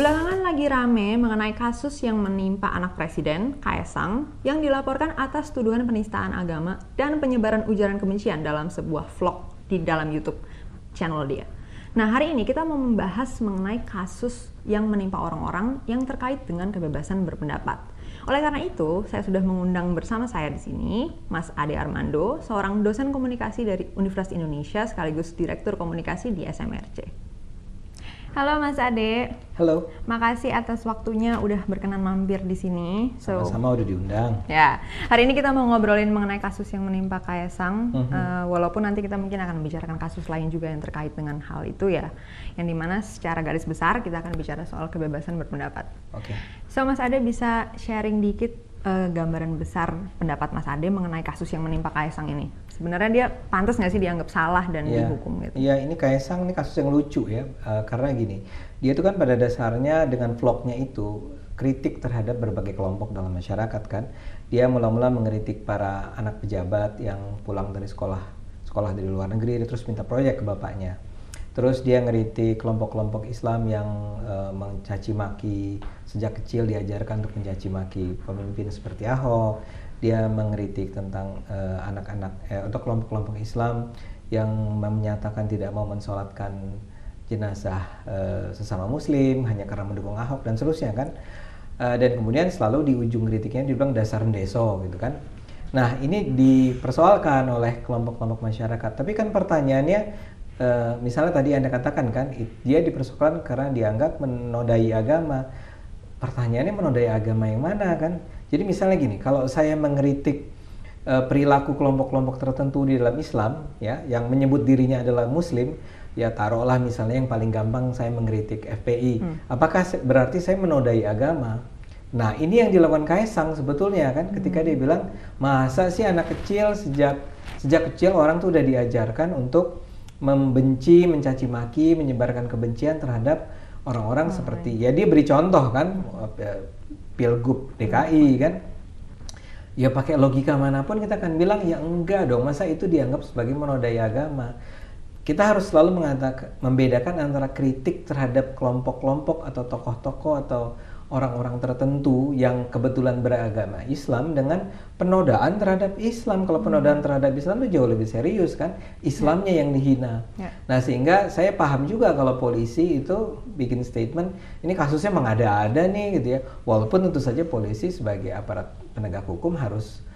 Belakangan lagi rame mengenai kasus yang menimpa anak presiden, Kaesang, yang dilaporkan atas tuduhan penistaan agama dan penyebaran ujaran kebencian dalam sebuah vlog di dalam YouTube channel dia. Nah, hari ini kita mau membahas mengenai kasus yang menimpa orang-orang yang terkait dengan kebebasan berpendapat. Oleh karena itu, saya sudah mengundang bersama saya di sini Mas Ade Armando, seorang dosen komunikasi dari Universitas Indonesia sekaligus Direktur Komunikasi di SMRC. Halo Mas Ade. Halo. Makasih atas waktunya udah berkenan mampir di sini. Sama-sama udah diundang. Ya, hari ini kita mau ngobrolin mengenai kasus yang menimpa Kaesang. Walaupun nanti kita mungkin akan membicarakan kasus lain juga yang terkait dengan hal itu ya. Yang dimana secara garis besar kita akan bicara soal kebebasan berpendapat. Oke. So Mas Ade bisa sharing dikit gambaran besar pendapat Mas Ade mengenai kasus yang menimpa Kaesang ini. Sebenarnya dia pantas nggak sih dianggap salah dan dihukum gitu? Iya, ini Kaesang ini kasus yang lucu ya, karena gini, dia itu kan pada dasarnya dengan vlognya itu kritik terhadap berbagai kelompok dalam masyarakat kan. Dia mula-mula mengkritik para anak pejabat yang pulang dari sekolah dari luar negeri, terus minta proyek ke bapaknya. Terus dia ngeritik kelompok-kelompok Islam yang mencaci maki, sejak kecil diajarkan untuk mencaci maki pemimpin seperti Ahok. Dia mengkritik tentang untuk kelompok-kelompok Islam yang menyatakan tidak mau mensolatkan jenazah sesama Muslim hanya karena mendukung Ahok dan seterusnya kan. Dan kemudian selalu di ujung kritiknya dibilang dasar ndeso gitu kan. Nah, ini dipersoalkan oleh kelompok-kelompok masyarakat. Tapi kan pertanyaannya, misalnya tadi Anda katakan kan, dia dipersoalkan karena dianggap menodai agama. Pertanyaannya menodai agama yang mana kan? Jadi misalnya gini, kalau saya mengkritik perilaku kelompok-kelompok tertentu di dalam Islam, ya, yang menyebut dirinya adalah Muslim, ya taruhlah misalnya yang paling gampang saya mengkritik FPI. Apakah berarti saya menodai agama? Nah, ini yang dilakukan Kaesang sebetulnya kan, ketika dia bilang, masa sih anak kecil sejak kecil orang tuh udah diajarkan untuk membenci, mencaci maki, menyebarkan kebencian terhadap orang-orang seperti, ya dia beri contoh kan, Pilgub DKI kan, ya pakai logika manapun kita akan bilang ya enggak dong, masa itu dianggap sebagai menodai agama. Kita harus selalu membedakan antara kritik terhadap kelompok-kelompok atau tokoh-tokoh atau orang-orang tertentu yang kebetulan beragama Islam dengan penodaan terhadap Islam. Kalau penodaan terhadap Islam itu jauh lebih serius kan, Islamnya yang dihina. Nah, sehingga saya paham juga kalau polisi itu bikin statement, ini kasusnya mengada-ada nih gitu ya. Walaupun tentu saja polisi sebagai aparat penegak hukum harus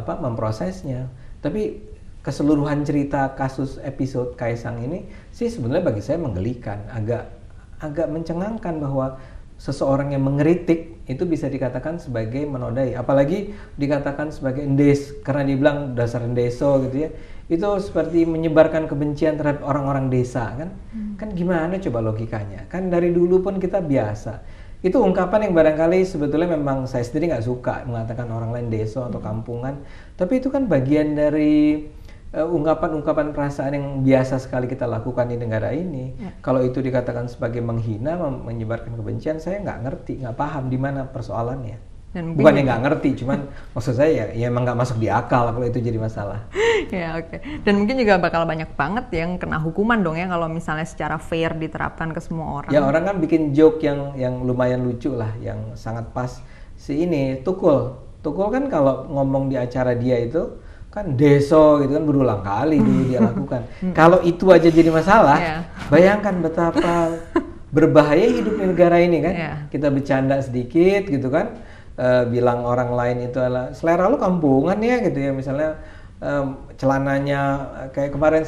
memprosesnya. Tapi keseluruhan cerita kasus episode Kaesang ini sih sebenarnya bagi saya menggelikan, agak mencengangkan bahwa seseorang yang mengkritik itu bisa dikatakan sebagai menodai, apalagi dikatakan sebagai endes karena dibilang dasar endeso gitu ya. Itu seperti menyebarkan kebencian terhadap orang-orang desa kan. Kan gimana coba logikanya? Kan dari dulu pun kita biasa. Itu ungkapan yang barangkali sebetulnya memang saya sendiri nggak suka mengatakan orang lain deso atau kampungan, tapi itu kan bagian dari ungkapan-ungkapan perasaan yang biasa sekali kita lakukan di negara ini. Kalau itu dikatakan sebagai menghina, menyebarkan kebencian, saya nggak ngerti, nggak paham di mana persoalannya. Bukan yang nggak ngerti, cuman maksud saya ya emang nggak masuk di akal kalau itu jadi masalah. Ya oke. Dan mungkin juga bakal banyak banget yang kena hukuman dong ya kalau misalnya secara fair diterapkan ke semua orang. Ya orang kan bikin joke yang lumayan lucu lah, yang sangat pas. Si ini Tukul kan kalau ngomong di acara dia itu kan deso gitu kan berulang kali dulu dia lakukan. Kalau itu aja jadi masalah, bayangkan betapa berbahaya hidup di negara ini kan. Kita bercanda sedikit gitu kan, bilang orang lain itu adalah selera lu kampungan ya gitu ya, misalnya celananya kayak kemarin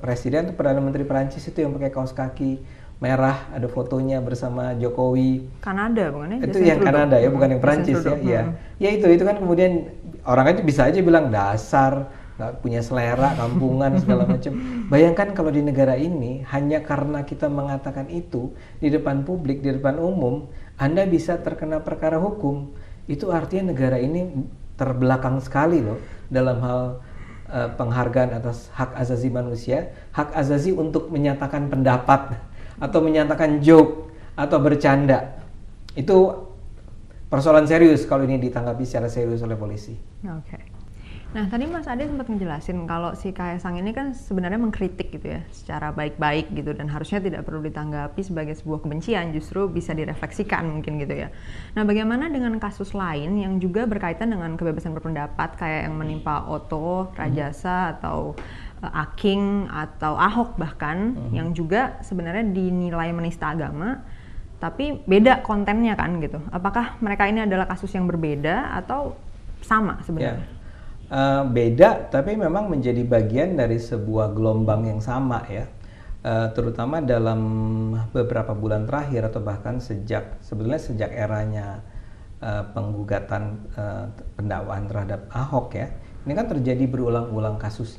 Presiden atau Perdana Menteri Perancis itu yang pakai kaos kaki merah, ada fotonya bersama Jokowi. Kanada bukan ya? Itu yang Kanada ya, bukan yang Perancis ya. Ya itu kan kemudian orang aja bisa aja bilang dasar, nggak punya selera, kampungan segala macam. Bayangkan kalau di negara ini hanya karena kita mengatakan itu di depan publik, di depan umum, Anda bisa terkena perkara hukum. Itu artinya negara ini terbelakang sekali loh dalam hal penghargaan atas hak asasi manusia, hak asasi untuk menyatakan pendapat atau menyatakan joke atau bercanda. Itu persoalan serius kalau ini ditanggapi secara serius oleh polisi. Oke. Nah, tadi Mas Ade sempat ngejelasin kalau si Kaesang ini kan sebenarnya mengkritik gitu ya, secara baik-baik gitu, dan harusnya tidak perlu ditanggapi sebagai sebuah kebencian, justru bisa direfleksikan mungkin gitu ya. Nah, bagaimana dengan kasus lain yang juga berkaitan dengan kebebasan berpendapat kayak yang menimpa Otto, Rajasa, atau Aking, atau Ahok bahkan, yang juga sebenarnya dinilai menista agama, tapi beda kontennya kan gitu. Apakah mereka ini adalah kasus yang berbeda atau sama sebenarnya? Ya. Beda, tapi memang menjadi bagian dari sebuah gelombang yang sama ya, terutama dalam beberapa bulan terakhir atau bahkan sebetulnya sejak eranya penggugatan pendakwaan terhadap Ahok ya. Ini kan terjadi berulang-ulang kasus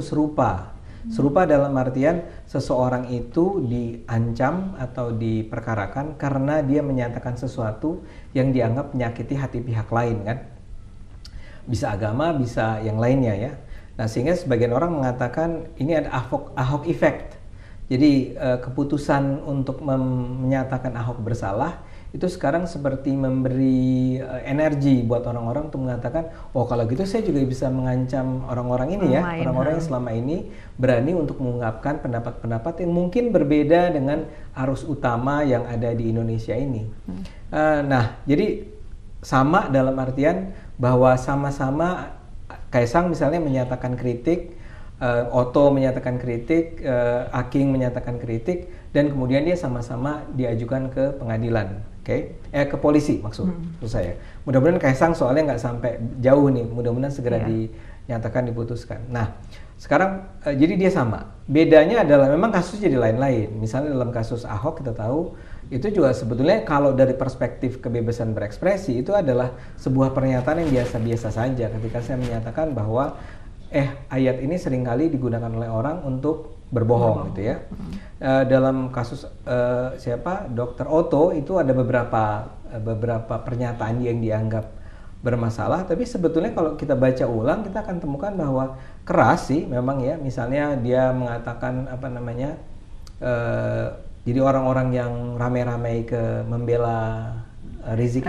serupa. Serupa dalam artian seseorang itu diancam atau diperkarakan karena dia menyatakan sesuatu yang dianggap menyakiti hati pihak lain kan. Bisa agama, bisa yang lainnya ya. Nah, sehingga sebagian orang mengatakan ini ada Ahok effect. Jadi keputusan untuk menyatakan Ahok bersalah itu sekarang seperti memberi energi buat orang-orang untuk mengatakan, oh kalau gitu saya juga bisa mengancam orang-orang ini ya, orang-orang yang selama ini berani untuk mengungkapkan pendapat-pendapat yang mungkin berbeda dengan arus utama yang ada di Indonesia ini. Nah, jadi sama dalam artian bahwa sama-sama Kaesang misalnya menyatakan kritik, Otto menyatakan kritik, Aking menyatakan kritik, dan kemudian dia sama-sama diajukan ke pengadilan, ke polisi maksud saya. Mudah-mudahan Kaesang soalnya nggak sampai jauh nih, mudah-mudahan segera dinyatakan diputuskan. Nah, sekarang jadi dia sama. Bedanya adalah memang kasusnya jadi lain-lain. Misalnya dalam kasus Ahok kita tahu itu juga sebetulnya kalau dari perspektif kebebasan berekspresi itu adalah sebuah pernyataan yang biasa-biasa saja ketika saya menyatakan bahwa ayat ini seringkali digunakan oleh orang untuk berbohong gitu ya. Dalam kasus Dr. Otto itu ada beberapa pernyataan yang dianggap bermasalah, tapi sebetulnya kalau kita baca ulang kita akan temukan bahwa keras sih memang ya. Misalnya dia mengatakan jadi orang-orang yang ramai-ramai membela Rizik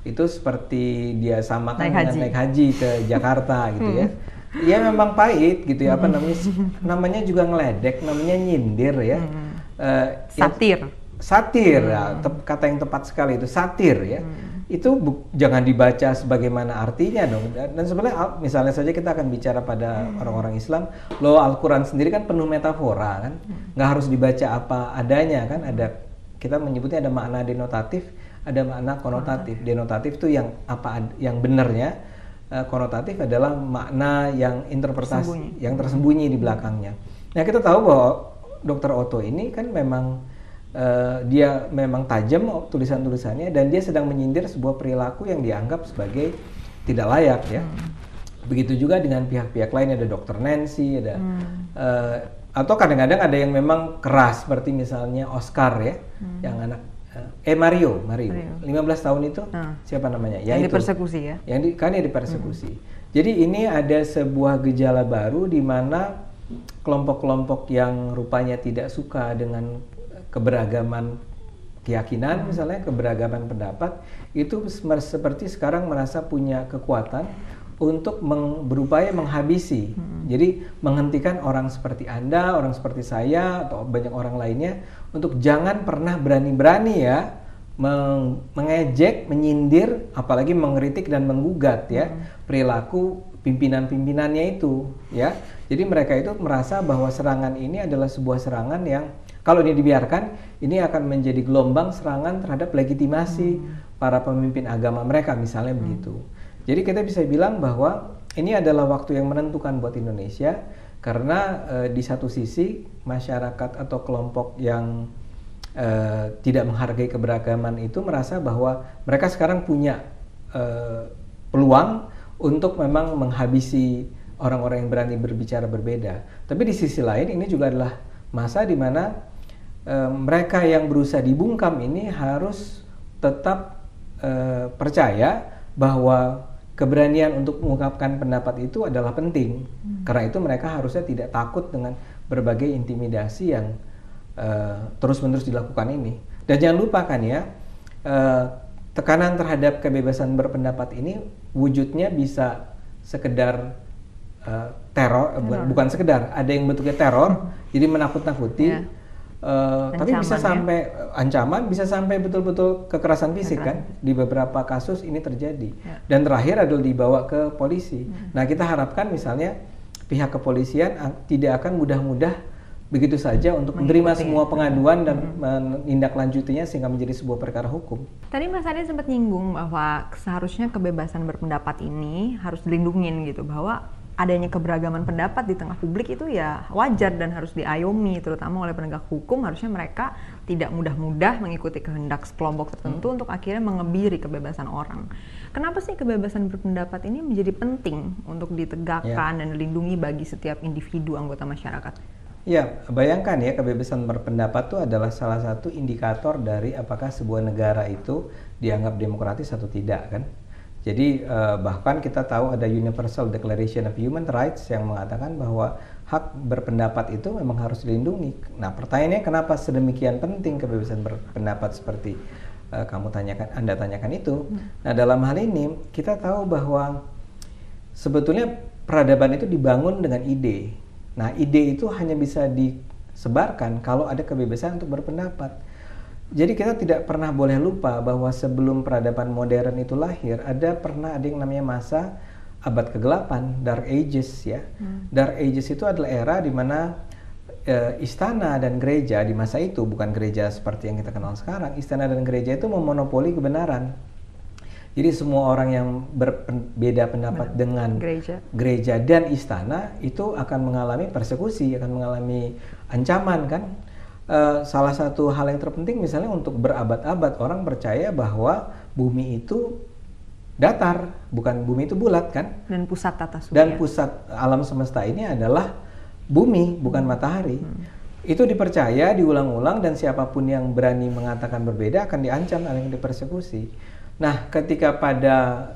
itu seperti dia samakan dengan naik haji ke Jakarta gitu ya. Ya memang pahit gitu ya, namanya juga ngeledek, namanya nyindir ya. Satir ya, kata yang tepat sekali itu satir ya. Itu jangan dibaca sebagaimana artinya dong. Dan sebenarnya misalnya saja kita akan bicara pada orang-orang Islam, Al-Quran sendiri kan penuh metafora kan, nggak harus dibaca apa adanya kan. Kita menyebutnya ada makna denotatif, ada makna konotatif. Denotatif itu yang benarnya, konotatif adalah makna yang interpretasi, yang tersembunyi di belakangnya. Nah, kita tahu bahwa Dr. Otto ini kan memang dia memang tajam tulisan-tulisannya, dan dia sedang menyindir sebuah perilaku yang dianggap sebagai tidak layak ya. Begitu juga dengan pihak-pihak lain, ada Dr. Nancy, ada atau kadang-kadang ada yang memang keras seperti misalnya Oscar ya, yang anak Mario 15 tahun itu siapa namanya? Yang dipersekusi ya. Yang dipersekusi. Jadi ini ada sebuah gejala baru di mana kelompok-kelompok yang rupanya tidak suka dengan keberagaman keyakinan, misalnya keberagaman pendapat, itu seperti sekarang merasa punya kekuatan untuk berupaya menghabisi. Jadi menghentikan orang seperti Anda, orang seperti saya, atau banyak orang lainnya untuk jangan pernah berani-berani ya mengejek, menyindir, apalagi mengkritik dan menggugat ya perilaku pimpinan-pimpinannya itu ya. Jadi mereka itu merasa bahwa serangan ini adalah sebuah serangan yang kalau ini dibiarkan, ini akan menjadi gelombang serangan terhadap legitimasi para pemimpin agama mereka, misalnya begitu. Jadi kita bisa bilang bahwa ini adalah waktu yang menentukan buat Indonesia, karena di satu sisi masyarakat atau kelompok yang tidak menghargai keberagaman itu merasa bahwa mereka sekarang punya peluang untuk memang menghabisi orang-orang yang berani berbicara berbeda. Tapi di sisi lain ini juga adalah masa di mana mereka yang berusaha dibungkam ini harus tetap percaya bahwa keberanian untuk mengungkapkan pendapat itu adalah penting. Karena itu mereka harusnya tidak takut dengan berbagai intimidasi yang terus-menerus dilakukan ini. Dan jangan lupakan ya, tekanan terhadap kebebasan berpendapat ini wujudnya bisa sekedar teror, bukan sekedar, ada yang bentuknya teror, jadi menakut-nakuti, tapi bisa sampai ancaman, bisa sampai betul-betul kekerasan fisik kan. Di beberapa kasus ini terjadi, dan terakhir adalah dibawa ke polisi. Nah, kita harapkan misalnya pihak kepolisian tidak akan mudah-mudah begitu saja untuk menerima semua pengaduan dan menindaklanjutinya sehingga menjadi sebuah perkara hukum. Tadi Mas Adi sempat nyinggung bahwa seharusnya kebebasan berpendapat ini harus dilindungin gitu, bahwa adanya keberagaman pendapat di tengah publik itu ya wajar dan harus diayomi, terutama oleh penegak hukum. Harusnya mereka tidak mudah-mudah mengikuti kehendak kelompok tertentu untuk akhirnya mengebiri kebebasan orang. Kenapa sih kebebasan berpendapat ini menjadi penting untuk ditegakkan dan dilindungi bagi setiap individu anggota masyarakat? Ya, bayangkan ya, kebebasan berpendapat itu adalah salah satu indikator dari apakah sebuah negara itu dianggap demokratis atau tidak kan. Jadi bahkan kita tahu ada Universal Declaration of Human Rights yang mengatakan bahwa hak berpendapat itu memang harus dilindungi. Nah, pertanyaannya kenapa sedemikian penting kebebasan berpendapat seperti Anda tanyakan itu. Nah, dalam hal ini kita tahu bahwa sebetulnya peradaban itu dibangun dengan ide. Nah, ide itu hanya bisa disebarkan kalau ada kebebasan untuk berpendapat. Jadi kita tidak pernah boleh lupa bahwa sebelum peradaban modern itu lahir, pernah ada yang namanya masa abad kegelapan, Dark Ages ya. Dark Ages itu adalah era di mana istana dan gereja di masa itu, bukan gereja seperti yang kita kenal sekarang, istana dan gereja itu memonopoli kebenaran. Jadi semua orang yang berbeda pendapat dengan gereja dan istana itu akan mengalami persekusi, akan mengalami ancaman kan. Salah satu hal yang terpenting misalnya untuk berabad-abad orang percaya bahwa bumi itu datar, bukan bumi itu bulat kan. Dan pusat tata surya. Dan pusat alam semesta ini adalah bumi, bukan matahari. Itu dipercaya, diulang-ulang, dan siapapun yang berani mengatakan berbeda akan diancam, akan dipersekusi. Nah, ketika pada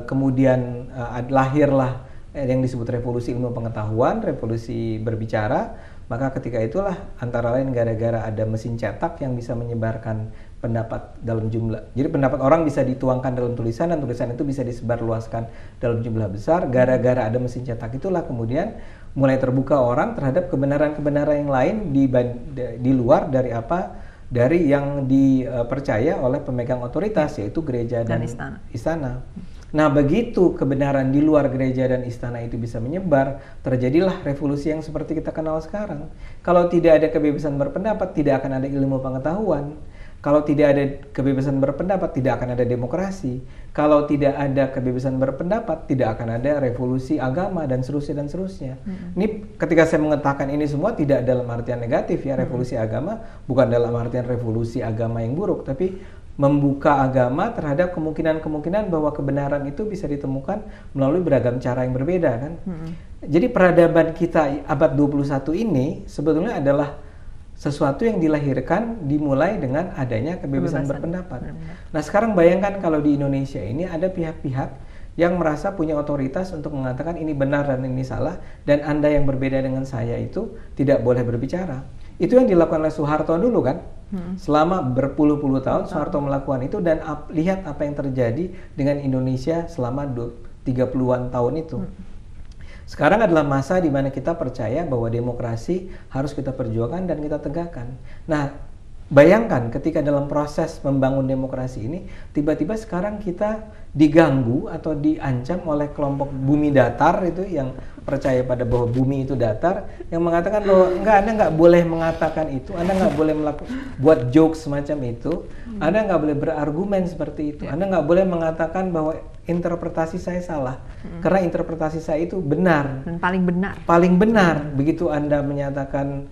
kemudian lahirlah yang disebut revolusi ilmu pengetahuan, revolusi berbicara, maka ketika itulah antara lain gara-gara ada mesin cetak yang bisa menyebarkan pendapat dalam jumlah. Jadi pendapat orang bisa dituangkan dalam tulisan dan tulisan itu bisa disebarluaskan dalam jumlah besar. Gara-gara ada mesin cetak itulah kemudian mulai terbuka orang terhadap kebenaran-kebenaran yang lain di luar dari yang dipercaya oleh pemegang otoritas, yaitu gereja dan istana. Nah, begitu kebenaran di luar gereja dan istana itu bisa menyebar, terjadilah revolusi yang seperti kita kenal sekarang. Kalau tidak ada kebebasan berpendapat, tidak akan ada ilmu pengetahuan. Kalau tidak ada kebebasan berpendapat, tidak akan ada demokrasi. Kalau tidak ada kebebasan berpendapat, tidak akan ada revolusi agama dan seterusnya. Ini ketika saya mengatakan ini semua tidak dalam artian negatif ya, revolusi agama bukan dalam artian revolusi agama yang buruk, tapi membuka agama terhadap kemungkinan-kemungkinan bahwa kebenaran itu bisa ditemukan melalui beragam cara yang berbeda kan. Jadi peradaban kita abad 21 ini sebetulnya adalah sesuatu yang dilahirkan dimulai dengan adanya kebebasan berpendapat. Nah, sekarang bayangkan kalau di Indonesia ini ada pihak-pihak yang merasa punya otoritas untuk mengatakan ini benar dan ini salah, dan Anda yang berbeda dengan saya itu tidak boleh berbicara. Itu yang dilakukan oleh Soeharto dulu kan. Selama berpuluh-puluh tahun Soeharto melakukan itu, dan lihat apa yang terjadi dengan Indonesia selama 30-an tahun itu. Sekarang adalah masa di mana kita percaya bahwa demokrasi harus kita perjuangkan dan kita tegakkan. Nah, bayangkan ketika dalam proses membangun demokrasi ini, tiba-tiba sekarang kita diganggu atau diancam oleh kelompok bumi datar itu yang percaya pada bahwa bumi itu datar, yang mengatakan bahwa Anda nggak boleh mengatakan itu, Anda nggak boleh buat jokes semacam itu, Anda nggak boleh berargumen seperti itu, Anda nggak boleh mengatakan bahwa interpretasi saya salah, karena interpretasi saya itu benar dan paling benar. Begitu Anda menyatakan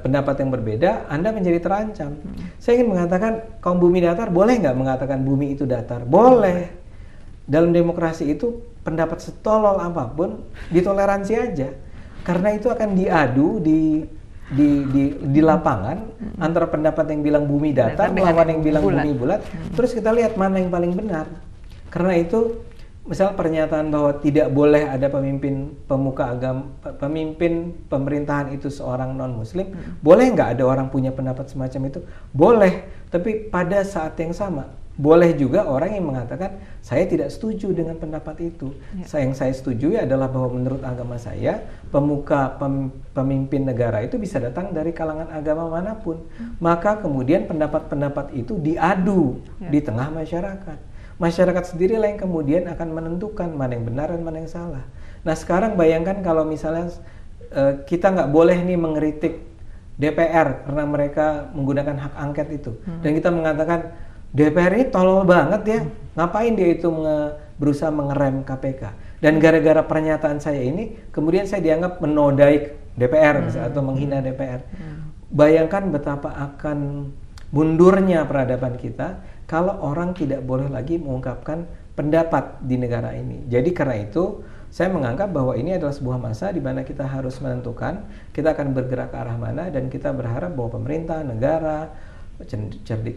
pendapat yang berbeda, Anda menjadi terancam. Saya ingin mengatakan kaum bumi datar boleh nggak mengatakan bumi itu datar? Boleh. Dalam demokrasi itu pendapat setolol apapun ditoleransi aja, karena itu akan diadu di lapangan antara pendapat yang bilang bumi datar melawan yang bilang bumi bulat. Terus kita lihat mana yang paling benar. Karena itu misal pernyataan bahwa tidak boleh ada pemimpin pemuka agama, pemimpin pemerintahan itu seorang non-muslim, boleh nggak ada orang punya pendapat semacam itu? Boleh, tapi pada saat yang sama Boleh juga orang yang mengatakan saya tidak setuju dengan pendapat itu. Yang saya setujui adalah bahwa menurut agama saya pemimpin negara itu bisa datang dari kalangan agama manapun. Maka kemudian pendapat-pendapat itu diadu di tengah masyarakat. Masyarakat sendirilah yang kemudian akan menentukan mana yang benar dan mana yang salah. Nah sekarang bayangkan kalau misalnya kita nggak boleh nih mengkritik DPR karena mereka menggunakan hak angket itu, dan kita mengatakan DPR ini tolol banget ya, ngapain dia itu berusaha mengerem KPK. Dan gara-gara pernyataan saya ini, kemudian saya dianggap menodai DPR atau menghina DPR. Bayangkan betapa akan mundurnya peradaban kita kalau orang tidak boleh lagi mengungkapkan pendapat di negara ini. Jadi karena itu, saya menganggap bahwa ini adalah sebuah masa di mana kita harus menentukan kita akan bergerak ke arah mana, dan kita berharap bahwa pemerintah, negara,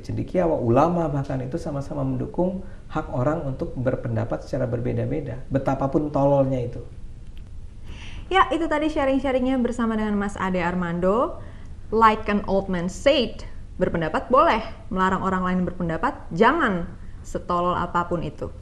cendekiawa, ulama bahkan itu sama-sama mendukung hak orang untuk berpendapat secara berbeda-beda, betapapun tololnya itu. Ya, itu tadi sharing-sharingnya bersama dengan Mas Ade Armando. Like an old man said, berpendapat boleh, melarang orang lain berpendapat jangan, setolol apapun itu.